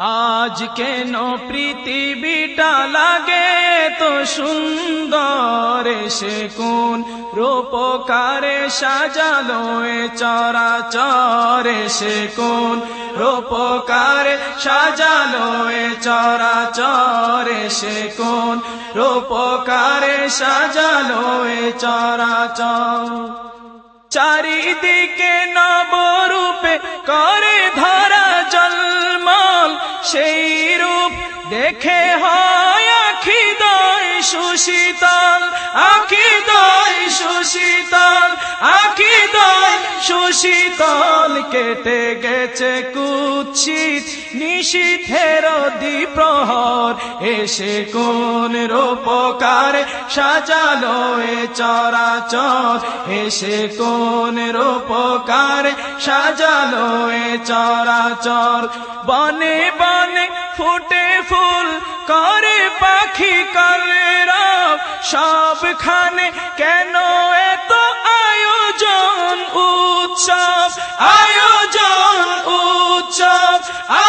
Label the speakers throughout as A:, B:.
A: আজ কেন পৃথিবীটা লাগে তো সুন্দর, সে কোন রূপকারে সাজালো এ চরাচর, সে কোন রূপকারে সাজালো এ চরাচর, সে কোন রূপকারে সাজালো এ চরাচর। চারিদিকে নবরূপে করে ধরা জলমল, সেই রূপ দেখে হয় আখিদয় সুশীতল, আখিদয় সুশীতল, আখিদয় সুশীতল। কেটে গেছে কুৎসিত নিশীথের দ্বিপ্রহর, এসে কোন রূপকারে সাজালো এ চরাচর, এসে কোন রূপকারে সাজালো এ চরাচর। বনে বনে ফুটে ফুল করে পাখি কলরব, সবখানে কেন এত আয়োজন উৎসব, আয়োজন উৎসব,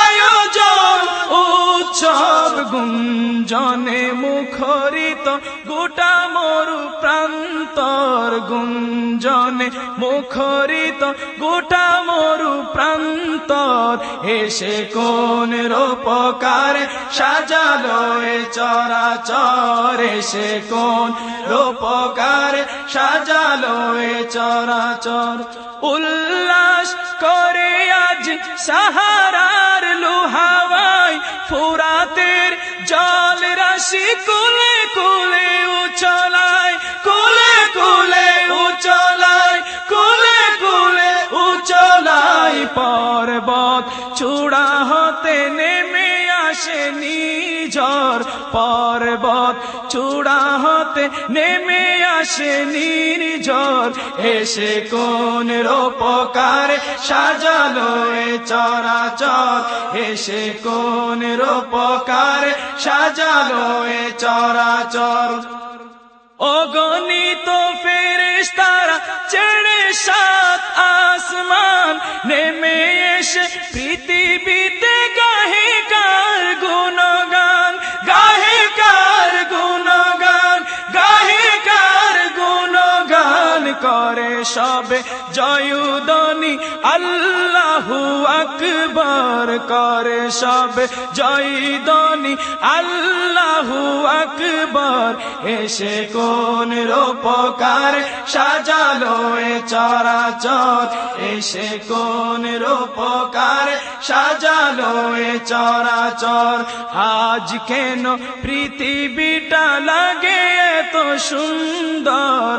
A: আয়োজন উৎসব। গুঞ্জনে মুখরিত গোটা মরু প্রান্তর, গুঞ্জনে মুখরিত গোটা মরু প্রান্তর, এসে কোন রূপকারে সাজালো এ চরাচর, এসে কোন রূপকারে সাজালো এ চরাচর। উল্লাস করে আজ সাহারার লোহাওয়ায়, ফুরাতের জল রাশি কুলে কুলে উচলায়, কুলে কুলে উচলায়, কুলে কুলে উচলায়। পর্বত চূড়া হতে নেমে আসে নিঝড়, পর্বত চূড়া হতে নেমে আসে নির্ঝড়, এসে কোন রূপকারে সাজালো এ চরাচর, এসে কোন রূপকারে সাজালো এ চরাচর। অগণিত ফেরেশতারা ছেড়ে সাত আসমান, নেমে এসে পৃথিবীতে গাহে কার গুণগান, গাহে কার গুণগান, গাহে কার গুণগান। করে সবে জয়ধ্বনি আল্লাহু আকবার, করে সবে জয়ধ্বনি আল্লাহু আকবার, এসে কোন রূপকারে সাজালো এ চরাচর, এসে কোন রূপকারে সাজালো এ চরাচর। আজ কেন পৃথিবীটা লাগে এত সুন্দর,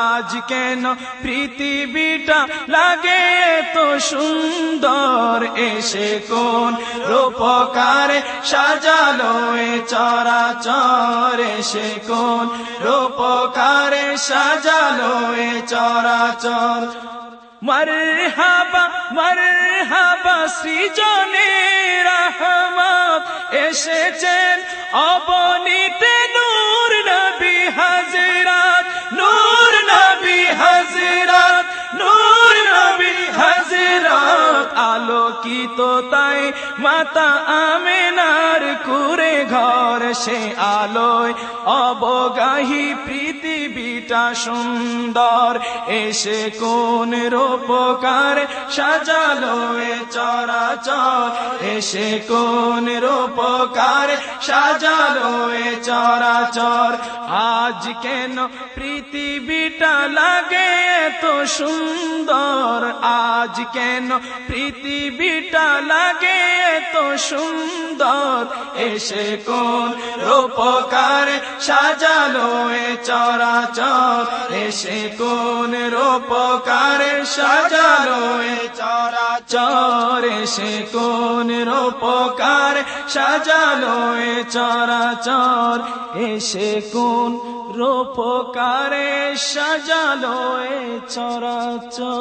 A: আজ কেন পৃথিবীটা লাগে এত সুন্দর, এসে কোন রূপকারে সাজালো এ চরাচর, এসে কোন রূপকারে সাজালো এ চরাচর। মরহাবা মরহাবা সৃজনে রহমত, এসেছেন অবনীতে নূর নবী হযরত, নূর নবী হযরত, নূর নবী হযরত। আলোকিত তাই মাতা আমেনার কুরে ঘর, সে আলোয় অবগাহী পৃথিবীটা সুন্দর, এসে কোন রূপকারে সাজালো এ চরাচর, এসে কোন রূপকারে সাজালো এ চরাচর। আজ কেন পৃথিবীটা লাগে এত সুন্দর, আজ কেন পৃথিবীটা লাগে এত সুন্দর, এসে কোন রূপকারে সাজালো এ চরাচর, এসে কোন রূপকারে সাজালো এ চরাচর, এসে কোন রূপকারে সাজালো এ চরাচর, এসে কোন রূপকারে সাজালো এ চরাচর।